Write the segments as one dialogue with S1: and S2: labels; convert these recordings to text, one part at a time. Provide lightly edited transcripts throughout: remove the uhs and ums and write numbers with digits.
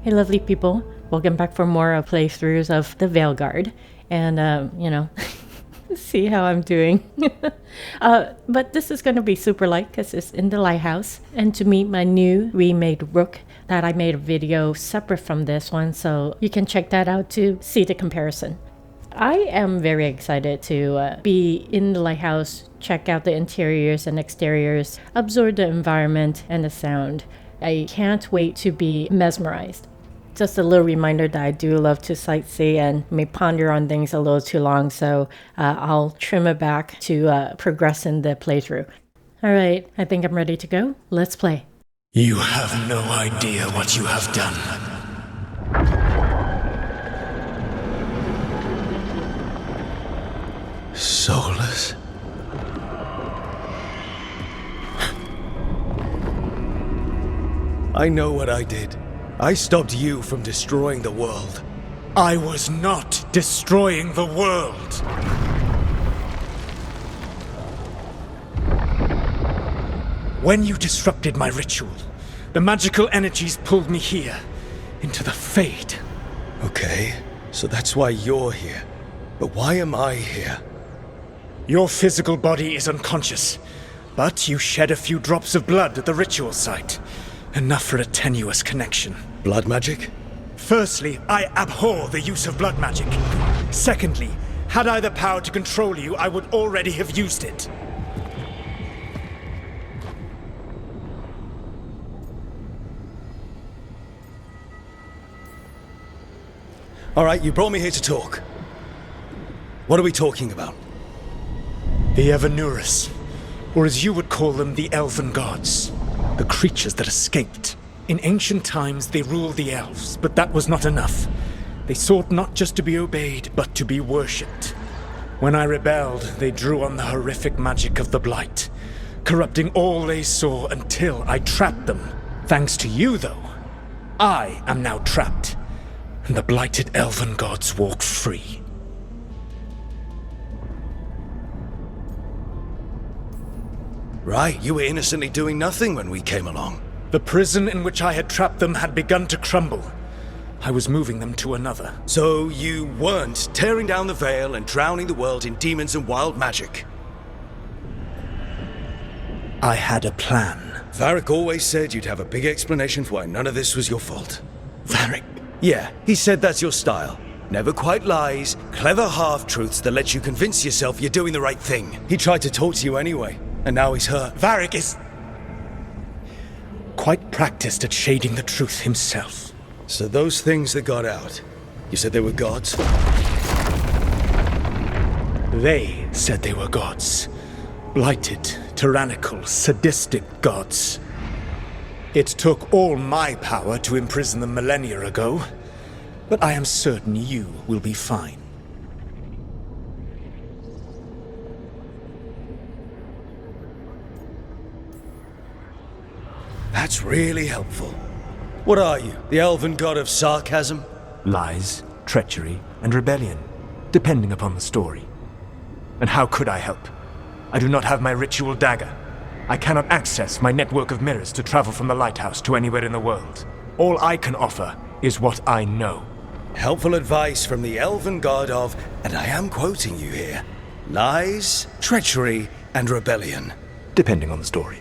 S1: Hey lovely people, welcome back for more playthroughs of the Veilguard. And, see how I'm doing. But this is going to be super light because it's in the Lighthouse. And to meet my new remade Rook that I made a video separate from this one, so you can check that out to see the comparison. I am very excited to be in the Lighthouse, check out the interiors and exteriors, absorb the environment and the sound. I can't wait to be mesmerized. Just a little reminder that I do love to sightsee and may ponder on things a little too long, so I'll trim it back to progress in the playthrough. All right, I think I'm ready to go. Let's play.
S2: You have no idea what you have done. Soulless?
S3: I know what I did. I stopped you from destroying the world.
S2: I was not destroying the world. When you disrupted my ritual, the magical energies pulled me here, into the Fade.
S3: Okay, so that's why you're here. But why am I here?
S2: Your physical body is unconscious, but you shed a few drops of blood at the ritual site. Enough for a tenuous connection.
S3: Blood magic?
S2: Firstly, I abhor the use of blood magic. Secondly, had I the power to control you, I would already have used it.
S3: All right, you brought me here to talk. What are we talking about?
S2: The Evanurus, or as you would call them, the Elven Gods. The creatures that escaped. In ancient times, they ruled the elves, but that was not enough. They sought not just to be obeyed, but to be worshipped. When I rebelled, they drew on the horrific magic of the Blight, corrupting all they saw until I trapped them. Thanks to you, though, I am now trapped, and the blighted Elven Gods walk free.
S3: Right, you were innocently doing nothing when we came along.
S2: The prison in which I had trapped them had begun to crumble. I was moving them to another.
S3: So you weren't tearing down the veil and drowning the world in demons and wild magic?
S2: I had a plan.
S3: Varric always said you'd have a big explanation for why none of this was your fault.
S2: Varric?
S3: Yeah, he said that's your style. Never quite lies, clever half-truths that let you convince yourself you're doing the right thing. He tried to talk to you anyway. And now he's hurt.
S2: Varric is quite practiced at shading the truth himself.
S3: So those things that got out, you said they were gods?
S2: They said they were gods. Blighted, tyrannical, sadistic gods. It took all my power to imprison them millennia ago, but I am certain you will be fine.
S3: That's really helpful. What are you, the elven god of sarcasm?
S4: Lies, treachery, and rebellion, depending upon the story. And how could I help? I do not have my ritual dagger. I cannot access my network of mirrors to travel from the Lighthouse to anywhere in the world. All I can offer is what I know.
S3: Helpful advice from the elven god of, and I am quoting you here, lies, treachery, and rebellion.
S4: Depending on the story.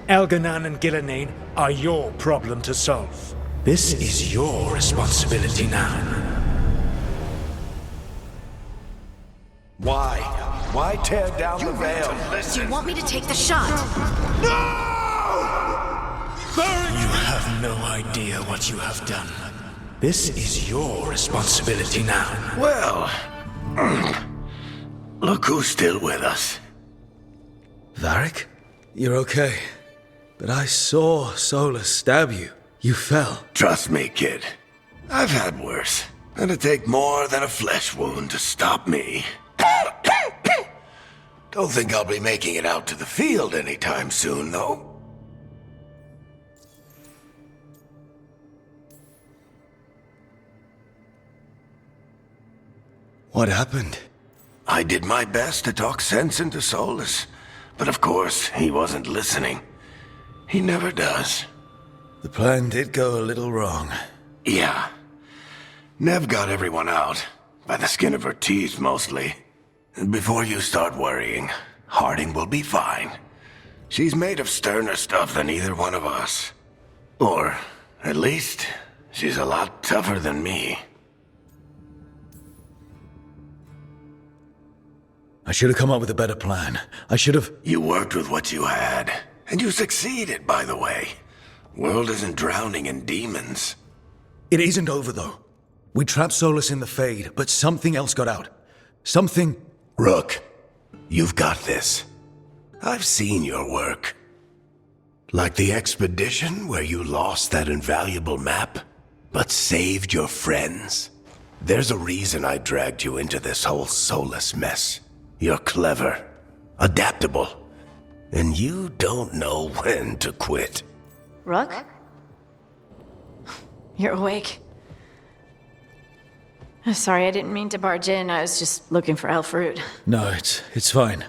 S2: Elganan and Gillenane are your problem to solve. This is your responsibility now.
S5: Why? Why tear down the veil?
S6: Do you want me to take the shot?
S5: No!
S2: You have no idea what you have done. This is your responsibility now.
S5: Well, look who's still with us.
S3: Varric? You're okay. But I saw Solus stab you. You fell.
S5: Trust me, kid. I've had worse. It'd take more than a flesh wound to stop me. Don't think I'll be making it out to the field anytime soon, though.
S3: What happened?
S5: I did my best to talk sense into Solus, but of course, he wasn't listening. He never does.
S3: The plan did go a little wrong.
S5: Yeah. Nev got everyone out. By the skin of her teeth, mostly. Before you start worrying, Harding will be fine. She's made of sterner stuff than either one of us. Or, at least, she's a lot tougher than me.
S3: I should have come up with a better plan. I should have...
S5: You worked with what you had. And you succeeded, by the way. World isn't drowning in demons.
S3: It isn't over, though. We trapped Solus in the Fade, but something else got out. Something...
S5: Rook, you've got this. I've seen your work. Like the expedition where you lost that invaluable map, but saved your friends. There's a reason I dragged you into this whole Solus mess. You're clever, adaptable, and you don't know when to quit.
S6: Rook? You're awake. Sorry, I didn't mean to barge in. I was just looking for elf fruit.
S3: No, it's fine.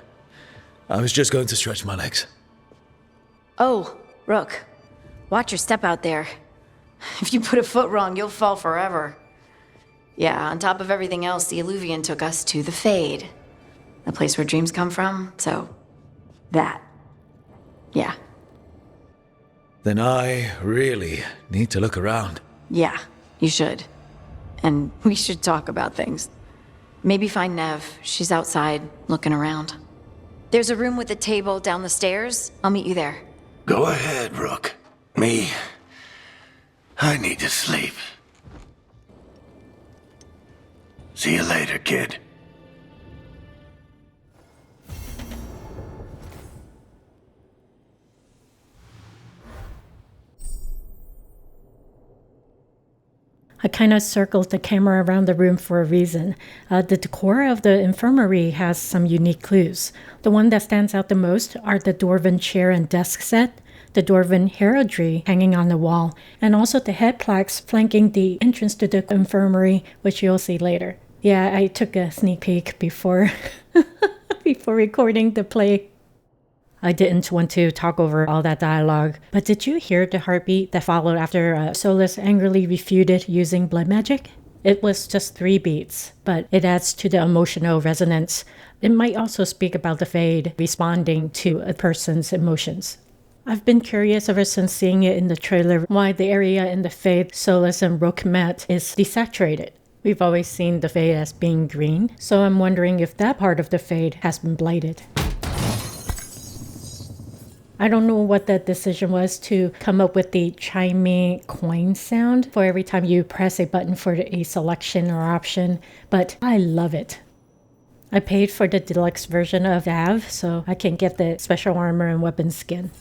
S3: I was just going to stretch my legs.
S6: Oh, Rook. Watch your step out there. If you put a foot wrong, you'll fall forever. Yeah, on top of everything else, the Illuvian took us to the Fade. The place where dreams come from, so... that. Yeah.
S3: Then I really need to look around.
S6: Yeah, you should. And we should talk about things. Maybe find Nev. She's outside, looking around. There's a room with a table down the stairs. I'll meet you there.
S5: Go ahead, Rook. Me... I need to sleep. See you later, kid.
S1: I kind of circled the camera around the room for a reason. The decor of the infirmary has some unique clues. The one that stands out the most are the dwarven chair and desk set, the dwarven heraldry hanging on the wall, and also the head plaques flanking the entrance to the infirmary, which you'll see later. Yeah, I took a sneak peek before recording the play. I didn't want to talk over all that dialogue, but did you hear the heartbeat that followed after Solus angrily refuted using blood magic? It was just 3 beats, but it adds to the emotional resonance. It might also speak about the Fade responding to a person's emotions. I've been curious ever since seeing it in the trailer why the area in the Fade Solus and Rook met is desaturated. We've always seen the Fade as being green, so I'm wondering if that part of the Fade has been blighted. I don't know what the decision was to come up with the chiming coin sound for every time you press a button for a selection or option, but I love it. I paid for the deluxe version of Dav, so I can get the special armor and weapon skin.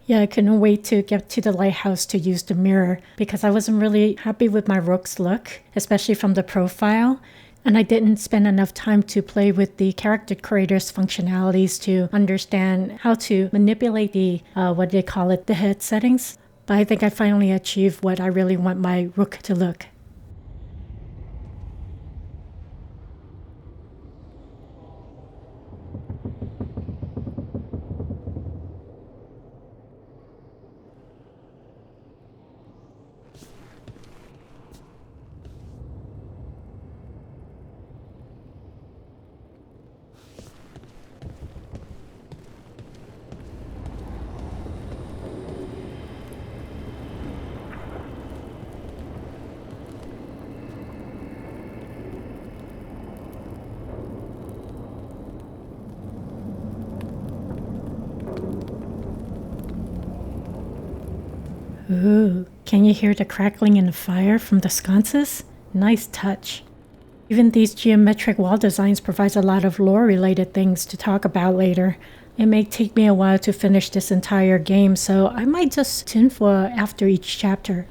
S1: Yeah, I couldn't wait to get to the lighthouse to use the mirror because I wasn't really happy with my Rook's look, especially from the profile. And I didn't spend enough time to play with the character creator's functionalities to understand how to manipulate the, the head settings. But I think I finally achieved what I really want my Rook to look. Ooh, can you hear the crackling in the fire from the sconces? Nice touch. Even these geometric wall designs provides a lot of lore-related things to talk about later. It may take me a while to finish this entire game, so I might just tinfoil after each chapter.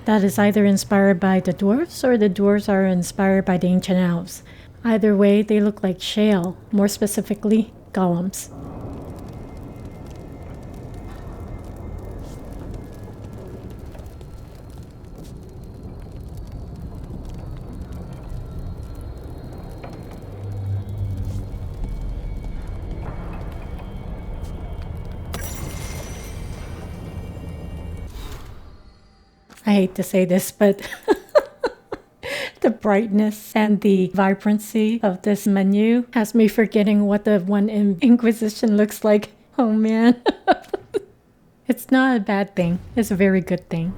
S1: That is either inspired by the dwarves or the dwarves are inspired by the ancient elves. Either way, they look like shale, more specifically, golems. I hate to say this, but the brightness and the vibrancy of this menu has me forgetting what the one in Inquisition looks like. Oh man. It's not a bad thing. It's a very good thing.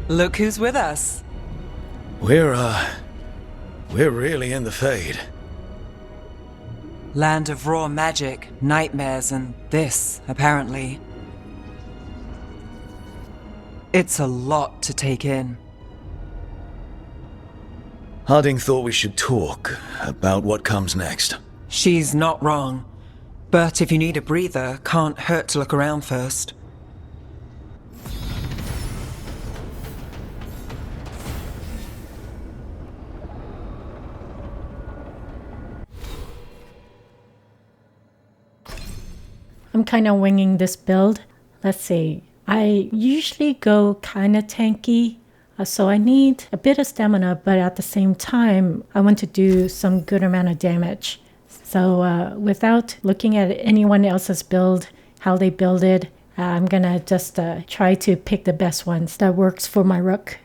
S7: Look who's with us.
S3: We're really in the Fade.
S7: Land of raw magic, nightmares, and this, apparently. It's a lot to take in.
S3: Harding thought we should talk about what comes next.
S7: She's not wrong. But if you need a breather, can't hurt to look around first.
S1: I'm kind of winging this build. Let's see. I usually go kind of tanky, so I need a bit of stamina, but at the same time, I want to do some good amount of damage. So without looking at anyone else's build, how they build it, I'm gonna just try to pick the best ones that works for my rook.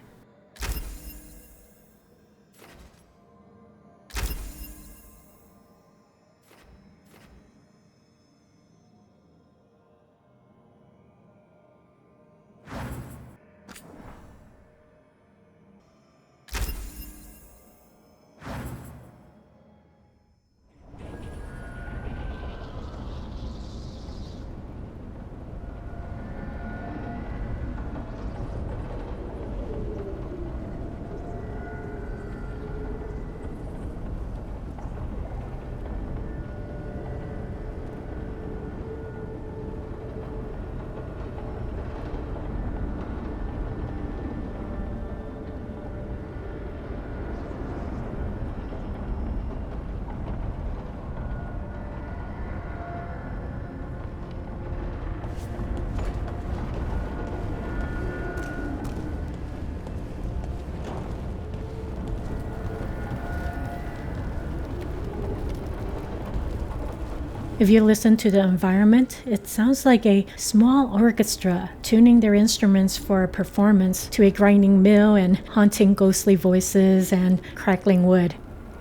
S1: If you listen to the environment, it sounds like a small orchestra tuning their instruments for a performance to a grinding mill and haunting ghostly voices and crackling wood.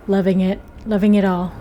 S1: Loving it all.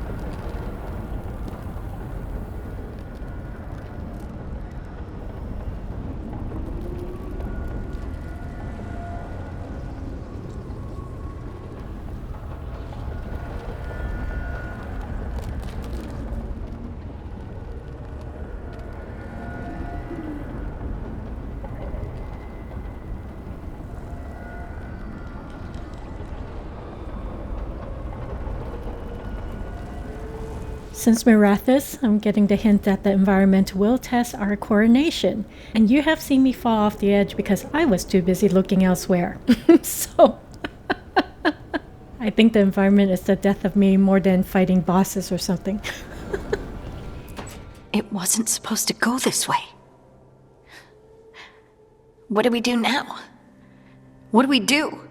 S1: Since Mirathis, I'm getting the hint that the environment will test our coronation, and you have seen me fall off the edge because I was too busy looking elsewhere. So, I think the environment is the death of me more than fighting bosses or something.
S6: It wasn't supposed to go this way. What do we do now? What do we do?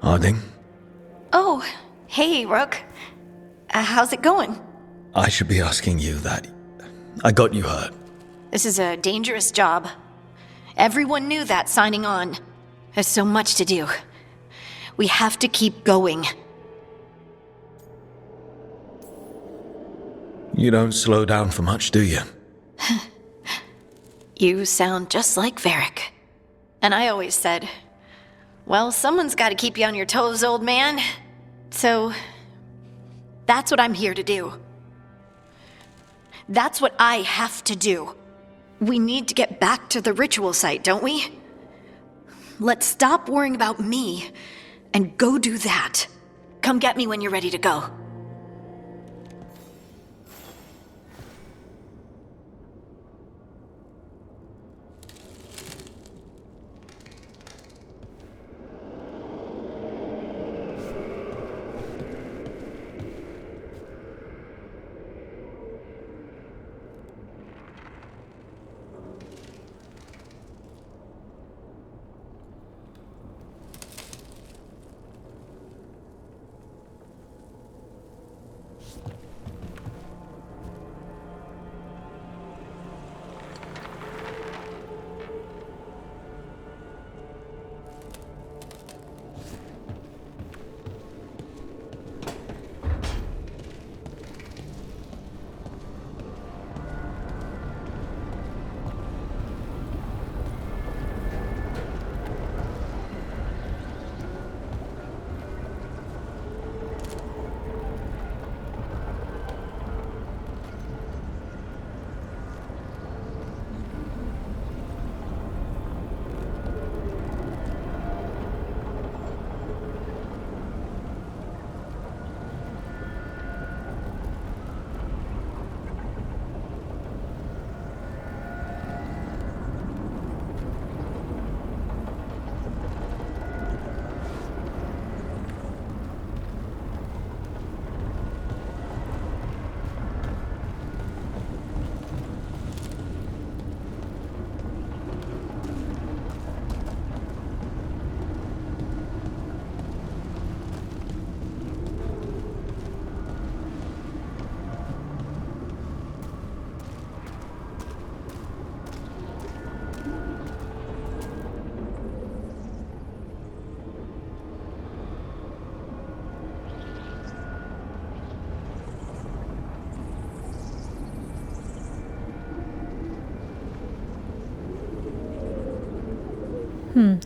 S3: Harding?
S6: Oh, hey, Rook. How's it going?
S3: I should be asking you that. I got you hurt.
S6: This is a dangerous job. Everyone knew that signing on. There's so much to do. We have to keep going.
S3: You don't slow down for much, do you?
S6: You sound just like Varric. And I always said, well, someone's got to keep you on your toes, old man. So, that's what I'm here to do. That's what I have to do. We need to get back to the ritual site, don't we? Let's stop worrying about me and go do that. Come get me when you're ready to go.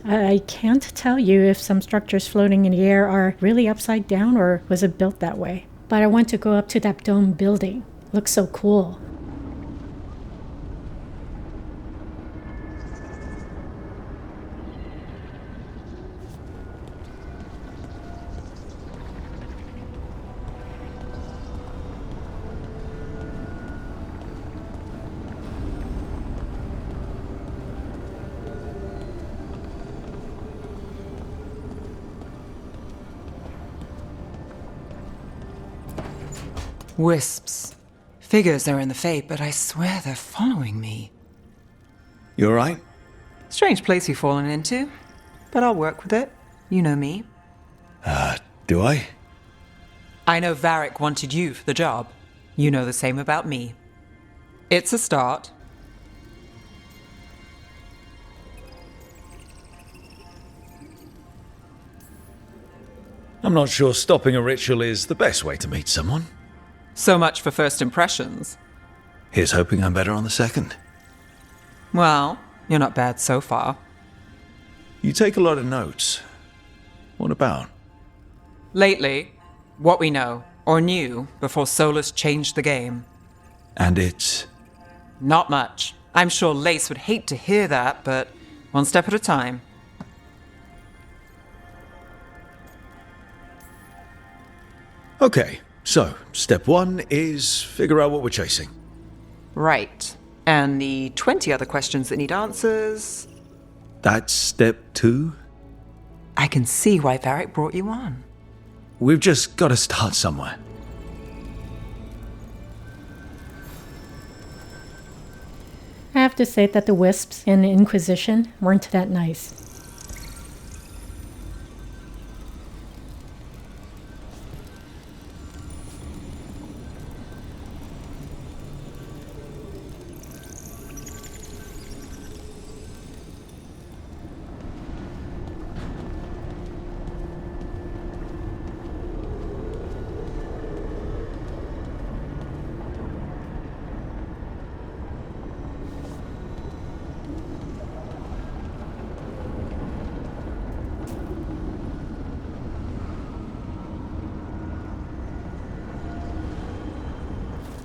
S1: I can't tell you if some structures floating in the air are really upside down or was it built that way. But I want to go up to that dome building. Looks so cool.
S7: Wisps. Figures are in the Fate, but I swear they're following me.
S3: You alright?
S7: Strange place you've fallen into, but I'll work with it. You know me.
S3: Do I?
S7: I know Varric wanted you for the job. You know the same about me. It's a start.
S3: I'm not sure stopping a ritual is the best way to meet someone.
S7: So much for first impressions.
S3: Here's hoping I'm better on the second.
S7: Well, you're not bad so far.
S3: You take a lot of notes. What about?
S7: Lately, what we know, or knew, before Solus changed the game.
S3: And it's...
S7: Not much. I'm sure Lace would hate to hear that, but one step at a time.
S3: Okay, so step 1 is figure out what we're chasing.
S7: Right. And the 20 other questions that need answers...
S3: That's step 2?
S7: I can see why Varric brought you on.
S3: We've just got to start somewhere.
S1: I have to say that the Wisps in the Inquisition weren't that nice.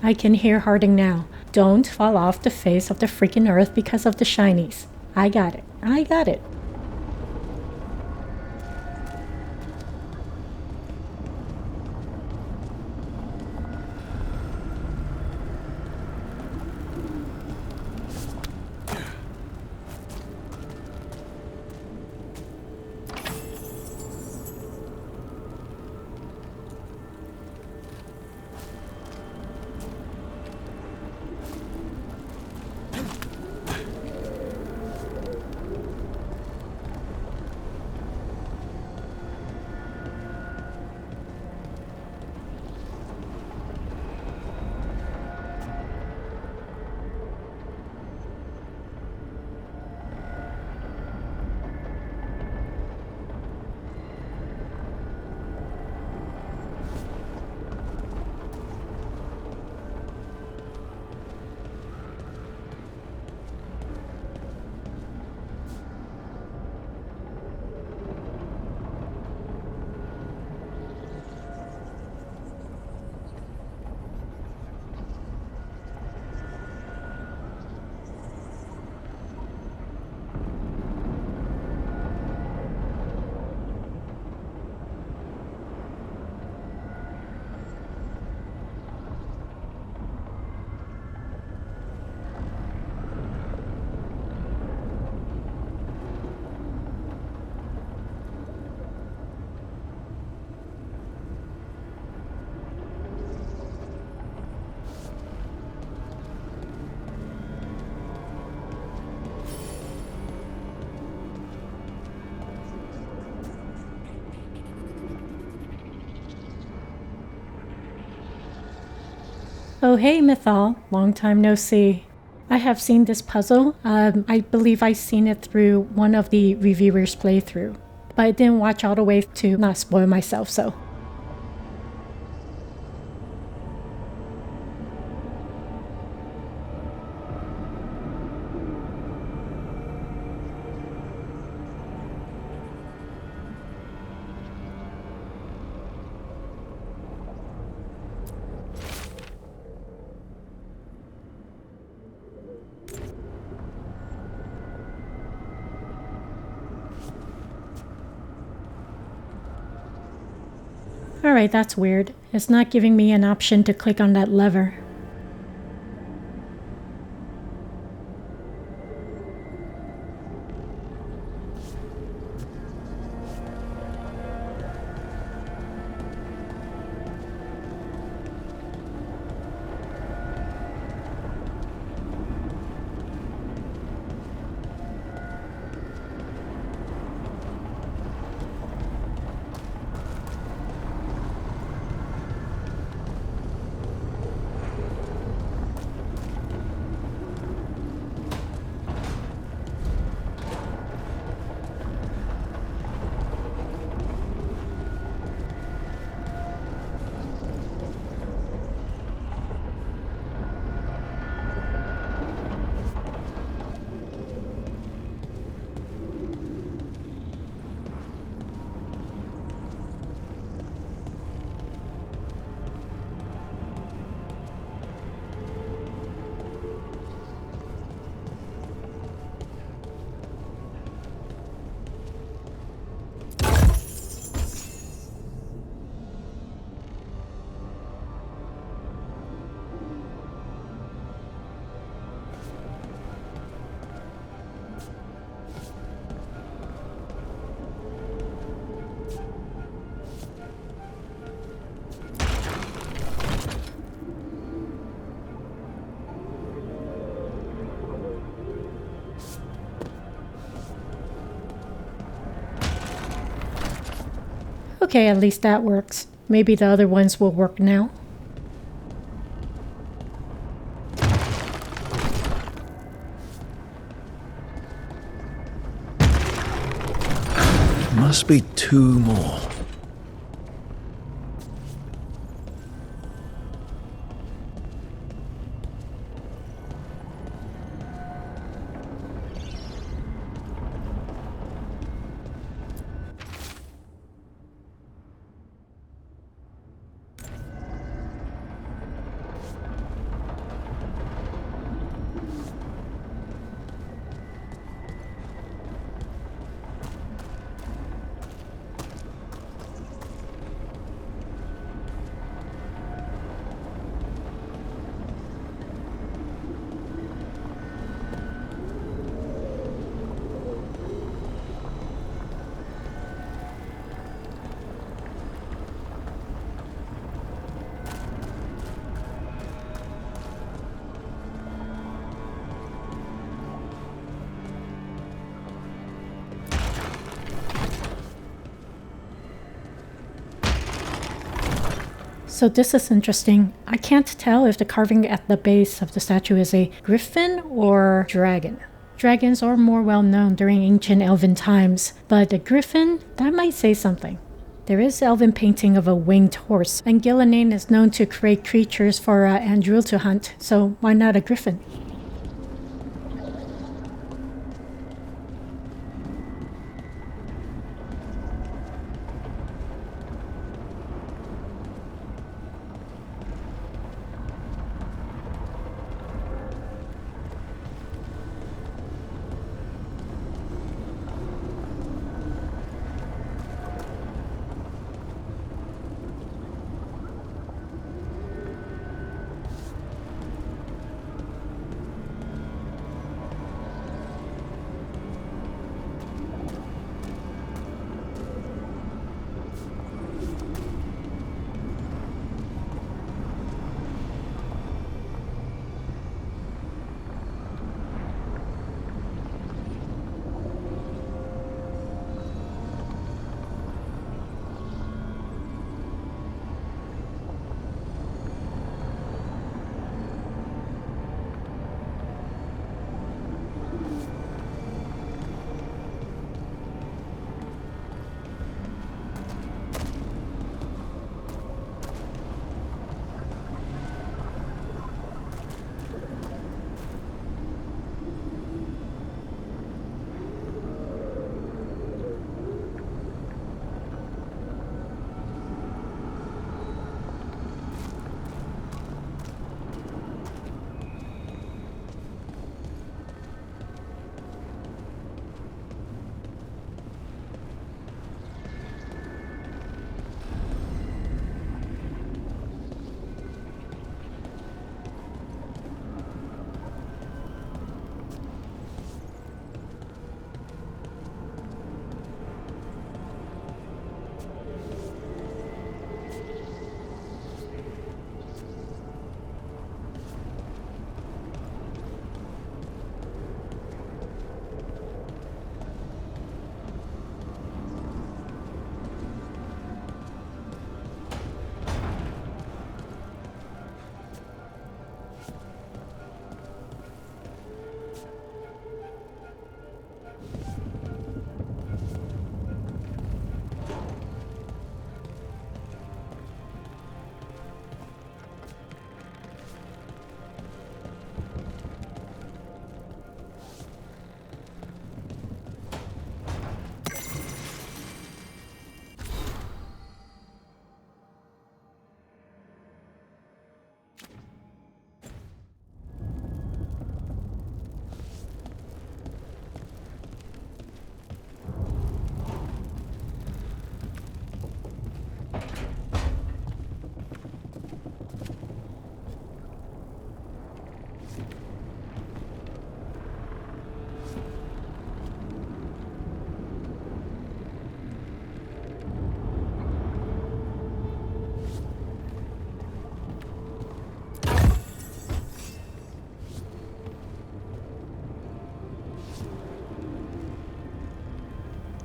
S1: I can hear Harding now. Don't fall off the face of the freaking earth because of the shinies. I got it. I got it. Oh, hey, Mythal. Long time no see. I have seen this puzzle. I believe I've seen it through one of the reviewers' playthrough. But I didn't watch all the way to not spoil myself, so...
S8: Alright, that's weird. It's not giving me an option to click on that lever. Okay, at least that works. Maybe the other ones will work now.
S3: Must be 2 more.
S8: So this is interesting. I can't tell if the carving at the base of the statue is a griffin or dragon. Dragons are more well known during ancient elven times, but a griffin, that might say something. There is elven painting of a winged horse, and Gillenane is known to create creatures for Andril to hunt, so why not a griffin?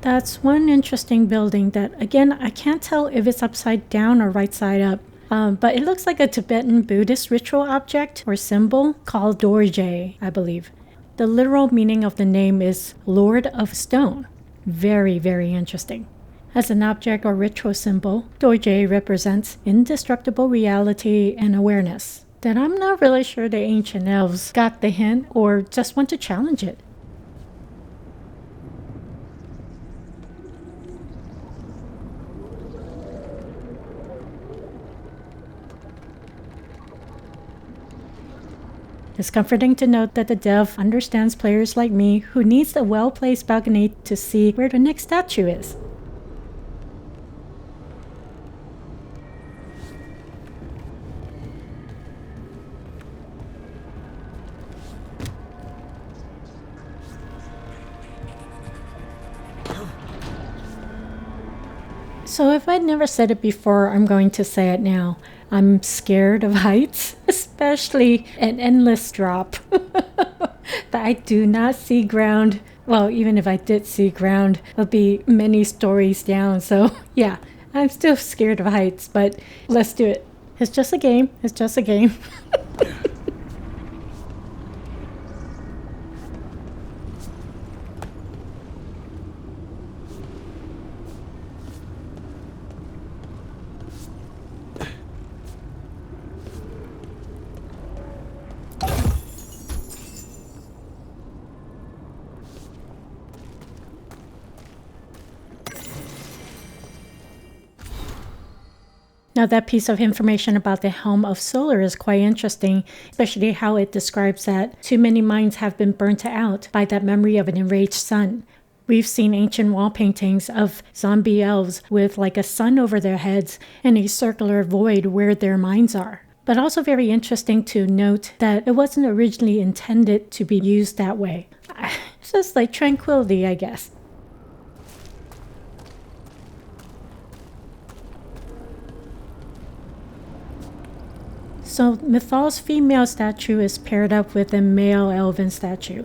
S8: That's one interesting building that, again, I can't tell if it's upside down or right side up. But it looks like a Tibetan Buddhist ritual object or symbol called Dorje, I believe. The literal meaning of the name is Lord of Stone. Very, very interesting. As an object or ritual symbol, Dorje represents indestructible reality and awareness. That I'm not really sure the ancient elves got the hint or just want to challenge it. It's comforting to note that the dev understands players like me who needs a well-placed balcony to see where the next statue is. So if I'd never said it before, I'm going to say it now. I'm scared of heights, especially an endless drop. That I do not see ground. Well, even if I did see ground, it would be many stories down. So yeah, I'm still scared of heights, but let's do it. It's just a game. It's just a game. Now that piece of information about the Helm of Solar is quite interesting, especially how it describes that too many minds have been burnt out by that memory of an enraged sun. We've seen ancient wall paintings of zombie elves with like a sun over their heads and a circular void where their minds are. But also very interesting to note that it wasn't originally intended to be used that way. It's just like tranquility, I guess. So Mythal's female statue is paired up with a male elven statue.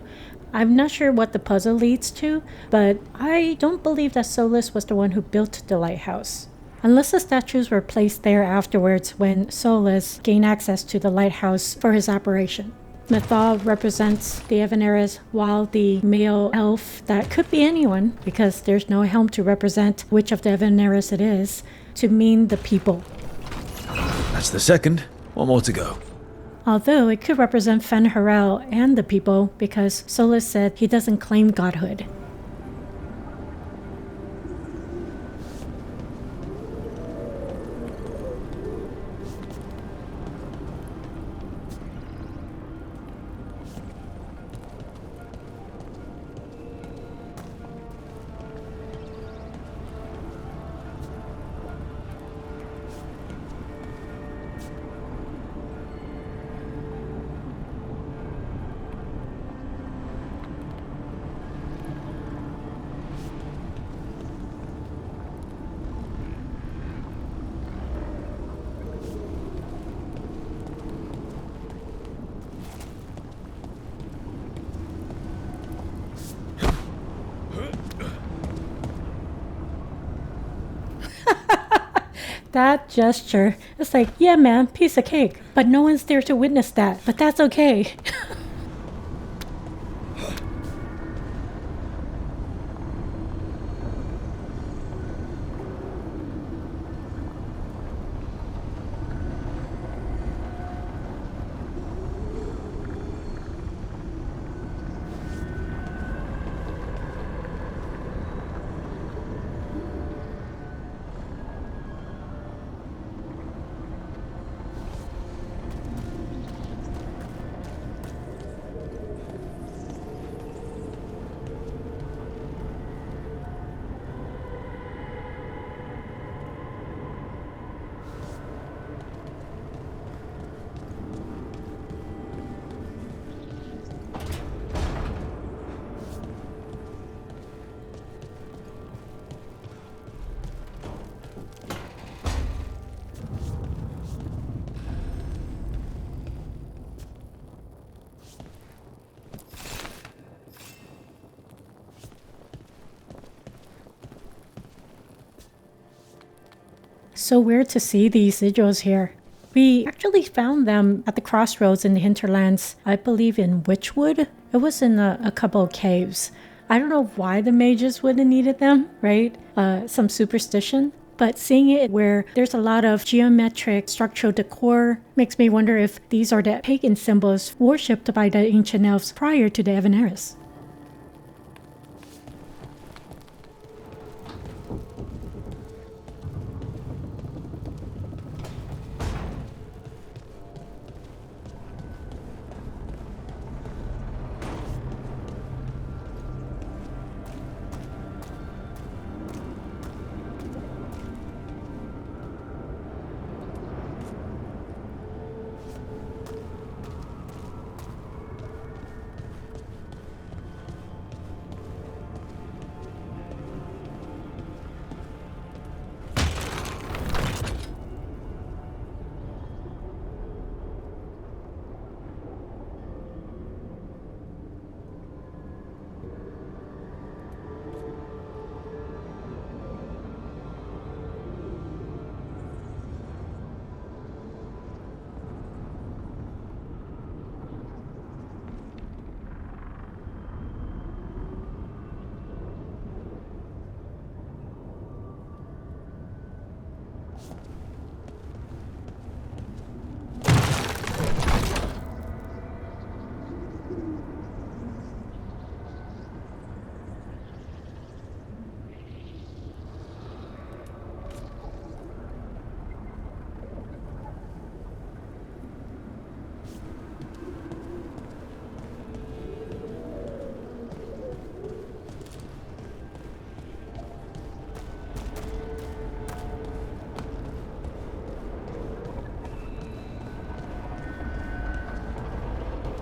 S8: I'm not sure what the puzzle leads to, but I don't believe that Solus was the one who built the lighthouse. Unless the statues were placed there afterwards when Solus gained access to the lighthouse for his operation. Mythal represents the Evaneres, while the male elf, that could be anyone, because there's no helm to represent which of the Evaneres it is, to mean the people.
S3: That's the second. One more to go.
S8: Although it could represent Fen-Harel and the people, because Solus said he doesn't claim godhood. That gesture, it's like, yeah man, piece of cake. But no one's there to witness that, but that's okay. So weird to see these sigils here. We actually found them at the crossroads in the hinterlands, I believe in Witchwood. It was in a couple of caves. I don't know why the mages would have needed them, right? Some superstition. But seeing it where there's a lot of geometric structural decor makes me wonder if these are the pagan symbols worshipped by the ancient elves prior to the Evaneris.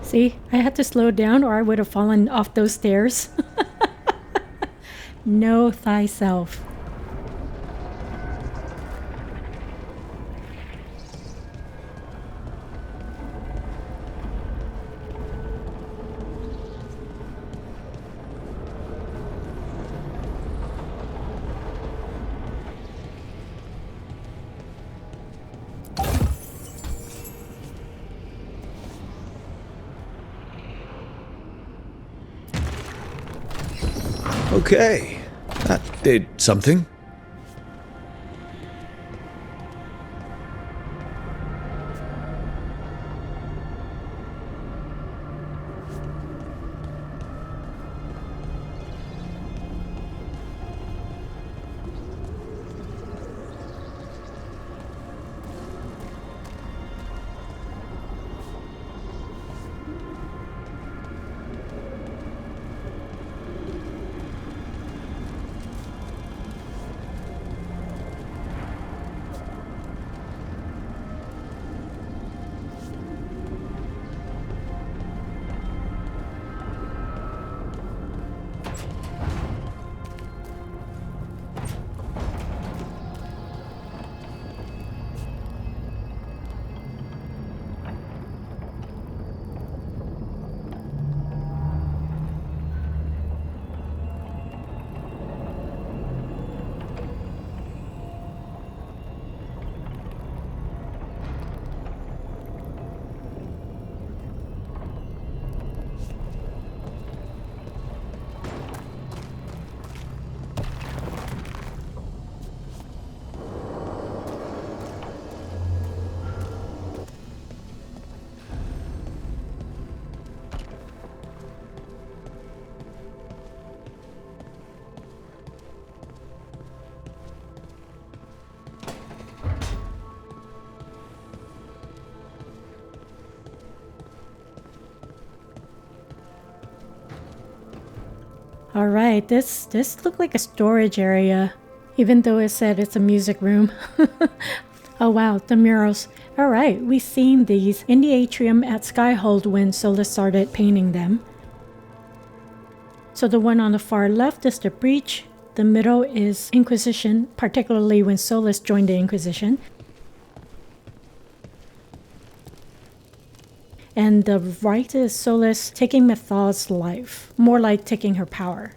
S8: See, I had to slow down or I would have fallen off those stairs. Know thyself.
S3: Okay, that did something.
S8: All right, this looked like a storage area, even though it said it's a music room. Oh wow, the murals. All right, we seen these in the atrium at Skyhold when Solus started painting them. So the one on the far left is the Breach. The middle is Inquisition, particularly when Solus joined the Inquisition. And the right is Solus taking Methal's life, more like taking her power.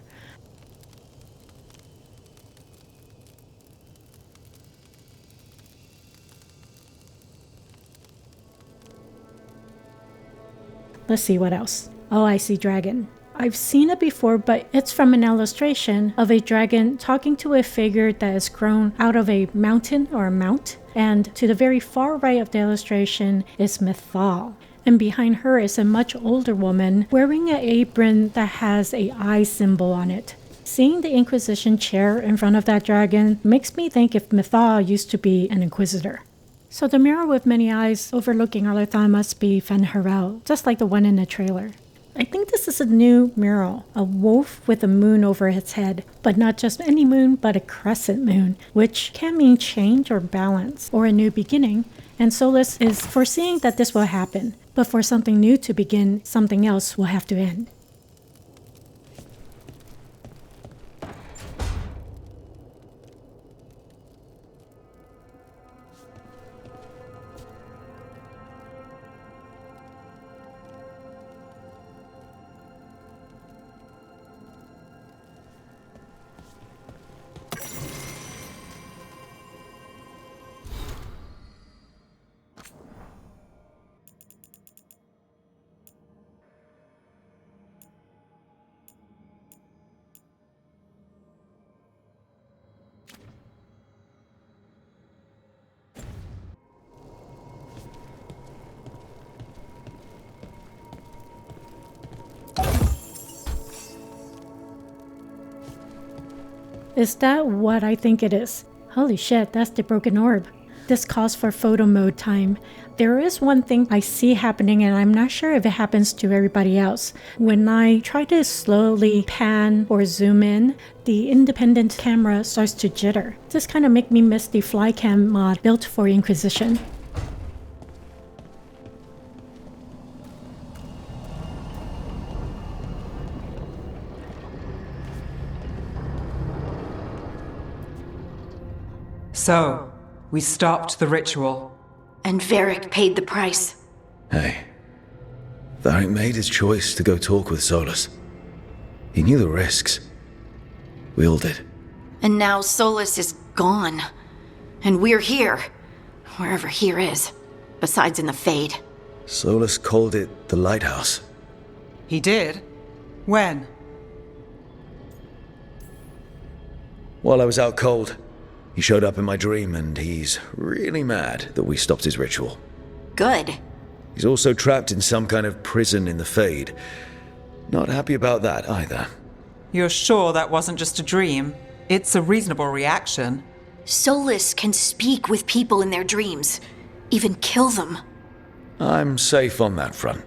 S8: Let's see what else. Oh, I see dragon. I've seen it before, but it's from an illustration of a dragon talking to a figure that is grown out of a mountain or a mount. And to the very far right of the illustration is Mythal. And behind her is a much older woman wearing an apron that has a eye symbol on it. Seeing the Inquisition chair in front of that dragon makes me think if Mythal used to be an Inquisitor. So the mirror with many eyes overlooking Arlathan must be Fen'Harel, just like the one in the trailer. I think this is a new mural, a wolf with a moon over its head, but not just any moon, but a crescent moon, which can mean change or balance, or a new beginning, and Solus is foreseeing that this will happen, but for something new to begin, something else will have to end. Is that what I think it is? Holy shit, that's the broken orb. This calls for photo mode time. There is one thing I see happening and I'm not sure if it happens to everybody else. When I try to slowly pan or zoom in, the independent camera starts to jitter. This kind of makes me miss the flycam mod built for Inquisition.
S7: So, we stopped the ritual.
S6: And Varric paid the price.
S3: Hey. Varric made his choice to go talk with Solus. He knew the risks. We all did.
S6: And now Solus is gone. And we're here. Wherever here is. Besides in the Fade.
S3: Solus called it the Lighthouse.
S7: He did? When?
S3: While I was out cold. He showed up in my dream, and he's really mad that we stopped his ritual.
S6: Good.
S3: He's also trapped in some kind of prison in the Fade. Not happy about that, either.
S7: You're sure that wasn't just a dream? It's a reasonable reaction.
S6: Solus can speak with people in their dreams. Even kill them.
S3: I'm safe on that front.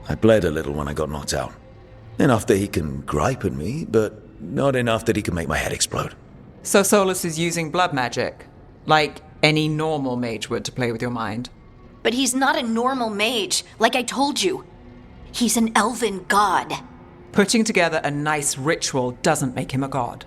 S3: I bled a little when I got knocked out. Enough that he can gripe at me, but not enough that he can make my head explode.
S7: So Solus is using blood magic, like any normal mage would to play with your mind.
S6: But he's not a normal mage, like I told you. He's an elven god.
S7: Putting together a nice ritual doesn't make him a god.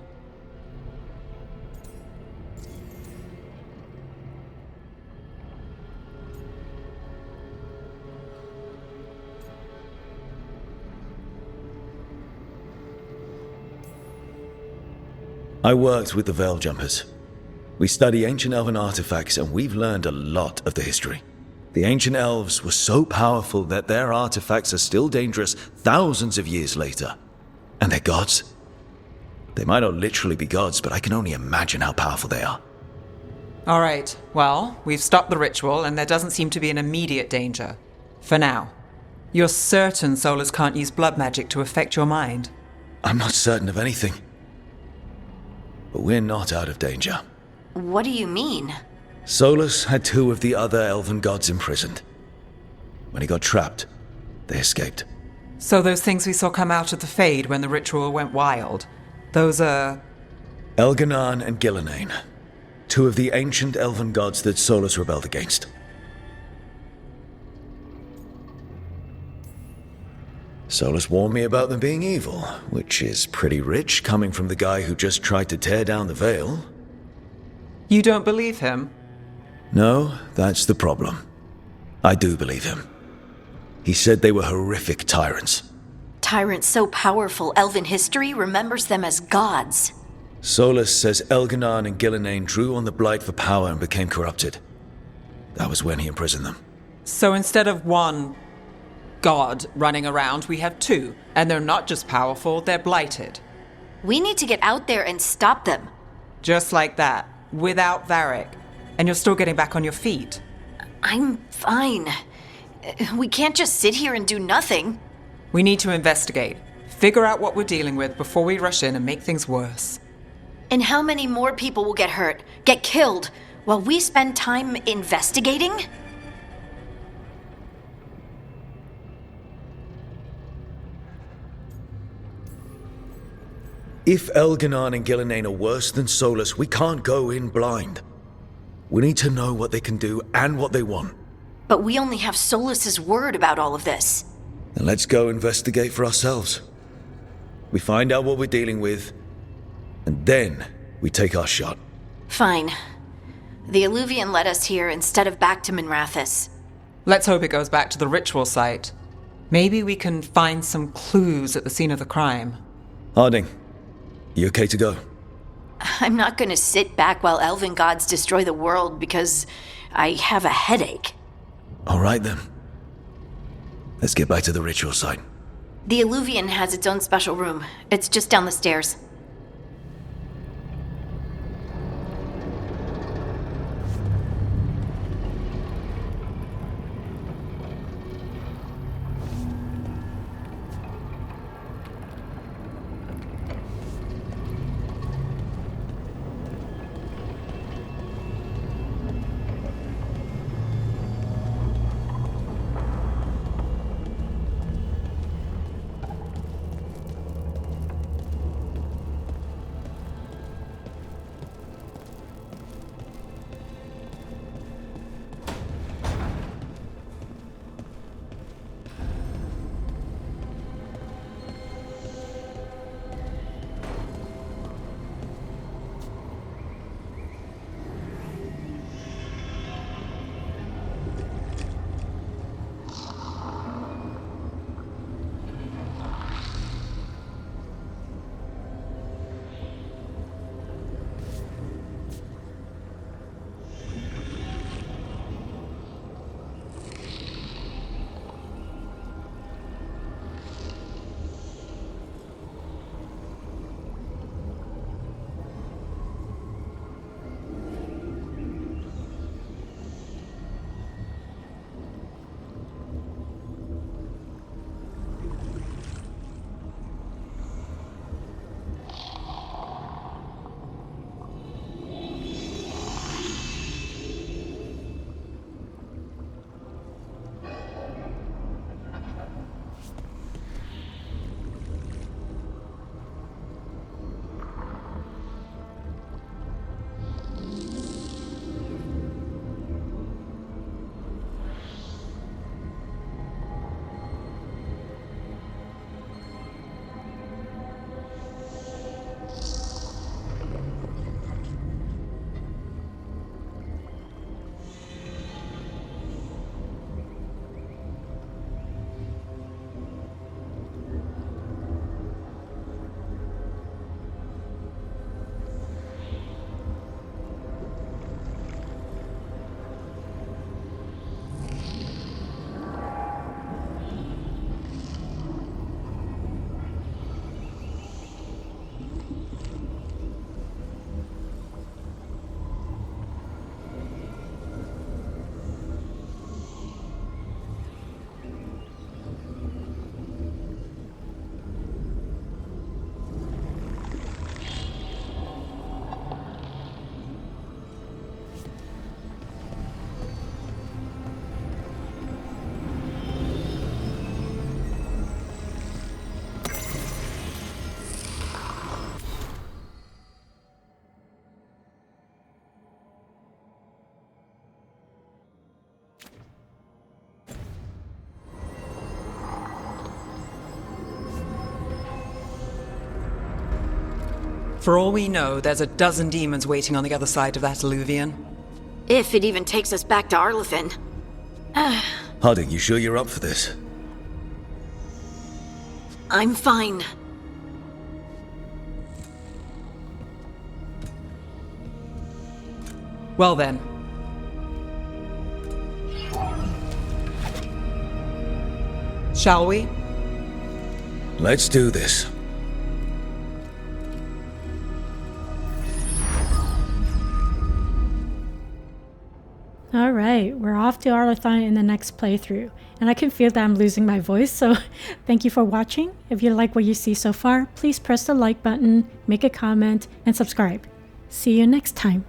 S3: I worked with the Veil Jumpers. We study ancient elven artifacts, and we've learned a lot of the history. The ancient elves were so powerful that their artifacts are still dangerous thousands of years later. And they're gods. They might not literally be gods, but I can only imagine how powerful they are.
S7: All right, well, we've stopped the ritual, and there doesn't seem to be an immediate danger. For now. You're certain Solus can't use blood magic to affect your mind?
S3: I'm not certain of anything. But we're not out of danger.
S6: What do you mean?
S3: Solus had two of the other elven gods imprisoned. When he got trapped, they escaped.
S7: So those things we saw come out of the Fade when the ritual went wild, those are...
S3: Elganan and Gillenane. Two of the ancient elven gods that Solus rebelled against. Solus warned me about them being evil, which is pretty rich coming from the guy who just tried to tear down the veil.
S7: You don't believe him?
S3: No, that's the problem. I do believe him. He said they were horrific tyrants.
S6: Tyrants so powerful, elven history remembers them as gods.
S3: Solus says Elganan and Gillenane drew on the Blight for power and became corrupted. That was when he imprisoned them.
S7: So instead of one god running around, we have two. And they're not just powerful, they're blighted.
S6: We need to get out there and stop them.
S7: Just like that, without Varric. And you're still getting back on your feet.
S6: I'm fine. We can't just sit here and do nothing.
S7: We need to investigate. Figure out what we're dealing with before we rush in and make things worse.
S6: And how many more people will get hurt, get killed, while we spend time investigating?
S3: If Elganon and Gillenane are worse than Solus, we can't go in blind. We need to know what they can do and what they want.
S6: But we only have Solus's word about all of this.
S3: Then let's go investigate for ourselves. We find out what we're dealing with, and then we take our shot.
S6: Fine. The Illuvian led us here instead of back to Minrathous.
S7: Let's hope it goes back to the ritual site. Maybe we can find some clues at the scene of the crime.
S3: Harding, you okay to go?
S6: I'm not gonna sit back while elven gods destroy the world because I have a headache.
S3: All right then. Let's get back to the ritual site.
S6: The Illuvian has its own special room. It's just down the stairs.
S7: For all we know, there's a dozen demons waiting on the other side of that Illuvian.
S6: If it even takes us back to Arlithin.
S3: Harding, you sure you're up for this?
S6: I'm fine.
S7: Well then. Shall we?
S3: Let's do this.
S8: Alright, we're off to Arlathon in the next playthrough. And I can feel that I'm losing my voice, so thank you for watching. If you like what you see so far, please press the like button, make a comment, and subscribe. See you next time.